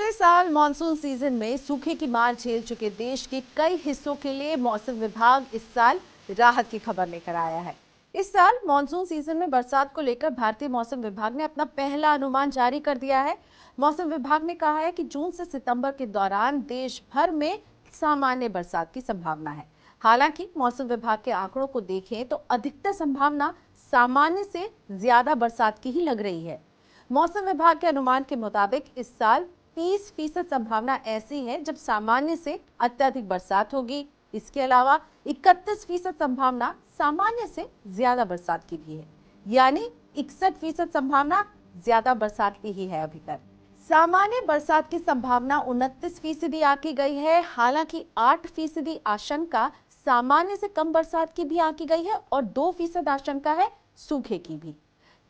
पिछले साल monsoon season में सूखे की मार झेल चुके देश के कई हिस्सों के लिए मौसम विभाग इस साल राहत की खबर लेकर आया है। इस साल मानसून सीजन में बरसात को लेकर भारतीय मौसम विभाग ने अपना पहला अनुमान जारी कर दिया है। मौसम विभाग ने कहा है कि जून से सितंबर के दौरान देश भर में सामान्य बरसात की संभावना है। हालांकि मौसम विभाग के आंकड़ों को देखें तो अधिकतर संभावना सामान्य से ज्यादा बरसात की ही लग रही है। मौसम विभाग के अनुमान के मुताबिक इस साल 30% संभावना ऐसी है जब सामान्य से अत्यधिक बरसात होगी। इसके अलावा 31% संभावना सामान्य से ज्यादा बरसात की भी है, यानी 61% संभावना ज्यादा बरसात की ही है। अभी तक सामान्य बरसात की संभावना 29% आंकी गई है। हालांकि 8% आशंका सामान्य से कम बरसात की भी आंकी गई है और 2% आशंका है सूखे की भी।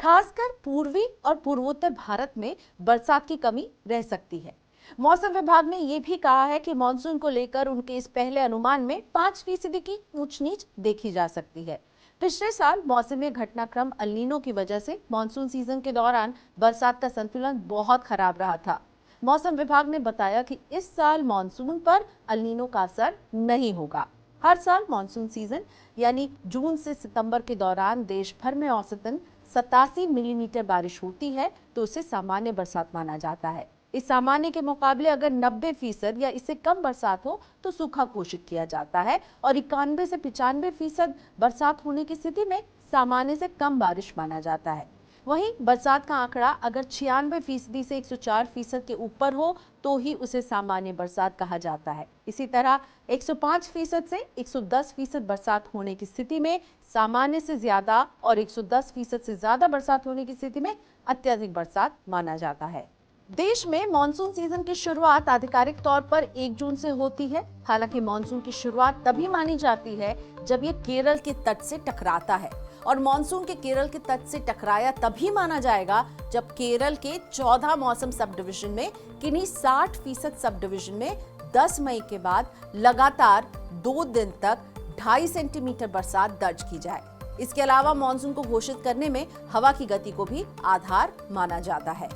खासकर पूर्वी और पूर्वोत्तर भारत में बरसात की कमी रह सकती है। मौसम विभाग ने यह भी कहा है कि मानसून को लेकर उनके इस पहले अनुमान में 5% की ऊंच नीच देखी जा सकती है। पिछले साल मौसमी घटनाक्रम अल नीनो की वजह से मानसून सीजन के दौरान बरसात का संतुलन बहुत खराब रहा था। मौसम विभाग ने बताया कि इस साल मानसून पर अल नीनो का असर नहीं होगा। हर साल मानसून सीजन यानी जून से सितंबर के दौरान देश भर में औसतन 87 मिलीमीटर बारिश होती है, तो उसे सामान्य बरसात माना जाता है। इस सामान्य के मुकाबले अगर 90% या इससे कम बरसात हो तो सूखा घोषित किया जाता है और 91 से 95% बरसात होने की स्थिति में सामान्य से कम बारिश माना जाता है। वहीं बरसात का आंकड़ा अगर 96% से 104% के ऊपर हो तो ही उसे सामान्य बरसात कहा जाता है। इसी तरह 105% से 110% बरसात होने की स्थिति में सामान्य से ज्यादा और 110% से ज्यादा बरसात होने की स्थिति में अत्यधिक बरसात माना जाता है। देश में मानसून सीजन की शुरुआत आधिकारिक तौर पर 1 जून से होती है। हालांकि मानसून की शुरुआत तभी मानी जाती है जब ये केरल के तट से टकराता है और मानसून के केरल के तट से टकराया तभी माना जाएगा जब केरल के 14 मौसम सब डिवीजन में किन्हीं 60% सब डिवीजन में 10 मई के बाद लगातार 2 दिन तक 2.5 सेंटीमीटर बरसात दर्ज की जाए। इसके अलावा मानसून को घोषित करने में हवा की गति को भी आधार माना जाता है।